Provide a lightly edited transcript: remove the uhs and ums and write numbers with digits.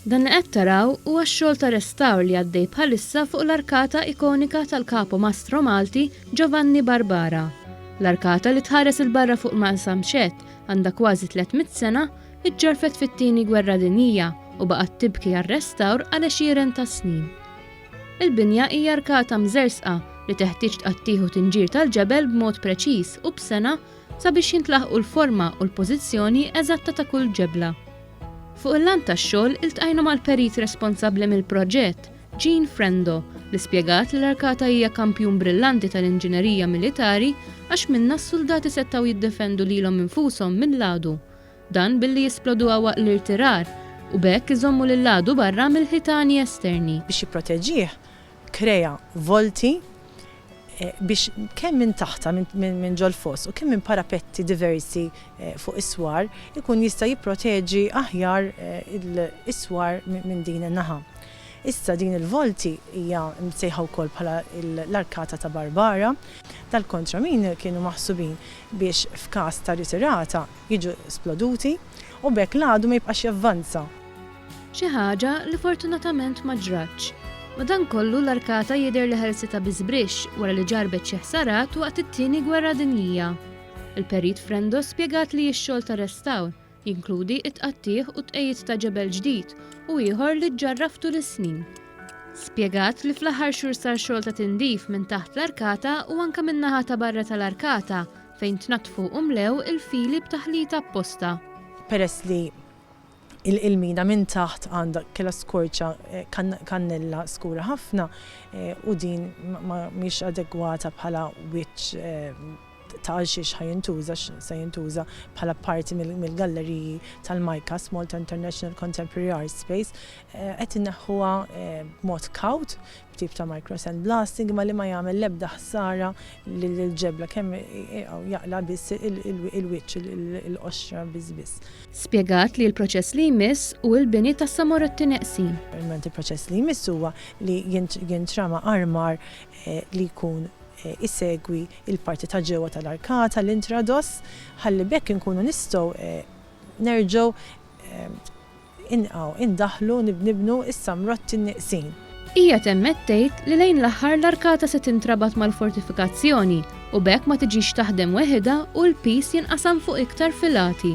Dan li qed taraw huwa x-xogħol ta' restawr li għaddej bħalissa fuq l-arkata ikonika tal-kapo Mastro Malti Giovanni Barbara. L-arkata li tħares il-barra fuq Maqsam Xett għandha kważi 300 sena iġġarfet fit-tieni Gwerra Dinjija u baqgħet tibki għar-restawr għal għexieren ta' snin. Il-binja hija arkata mżersqa li teħtieġ tqattieħu tinġir tal-ġebel b'mod preċiż u b'sena sabiex jintlaħqu l-forma u l-pożizzjoni eżatta ta' kull ġebla. Fuq il-lan tax-xogħol iltqajna mal-perit responsabbli mill-proġett, Jean Frendo, li spjegat li l-arkata hija kampjun brillanti tal-inġinerija militari għax minna s-soldati settaw jiddefendu lilhom infushom mill-għadu. Dan billi jisploduha waqt l-irtirar u bekk iżommu lil-għadu barra mill-ħitani esterni. Biex jipproteġih, krea volti biex kemm minn taħta minn ġol fos u kemm minn parapetti diversi fuq iswar ikun jista' jipproteġi aħjar l-iswar minn din in-naħa. Issa din il-volti hija msejħa wkoll bħala l-arkata ta' Barbara. Tal-kontra min kienu maħsubin biex f'każ ta' ritirata jiġu sploduti u bekk l-għadu ma jibqax javvanza. Xi ħaġa li fortunatament ma ġratx. Madankollu l-arkata jidher li ħelsita biżbrix wara li ġarbet xi ħsarat waqt it-tieni Gwerra Dinjija. Il-perit Frendo spjegat li x-xogħol ta' restawr jinkludi it-tqattih u tqejjed ta' ġebel ġdid u ieħor li ġġarraf tul is-snin. Spjegat li fl-aħħar xhur sar xogħol ta' tindif minn taħt l-arkata u anke min-naħa ta' barra tal-arkata fejn tnattfu u mlew il-fili b'taħlita apposta. Peress li il-mina minn taħt għandha kellha skorċa kannella skura ħafna u din mhix adegwata bħala wiċċ ta' xiex ħajintuża se jintuża bħala parti mill-galleriji tal-MICA Malta International Contemporary Art Space qed inneħħuha b'mod kawt b'tip ta' microsandblasting ma li ma jagħmel l-ebda ħsara lill-ġebla kemm jaqla biss il-wiċċ il-qoxra biss. Spjegat li l-proċess li jmiss u l-bini tas samoretti neqsin. Il-proċess li jmiss huwa li jintrama armar li jkun isegwi il-parti ta' ġewwa tal-arkata l-intrados ħalli bekk inkunu nistgħu nerġgħu indaħlu nibnu is-samrotti n-nieqsin. Hija temmet tgħid li lejn l-aħħar l-arkata se tintrabat mal-fortifikazzjoni u bekk ma tiġix taħdem weħida u l-pis jinqasam fuq iktar filati.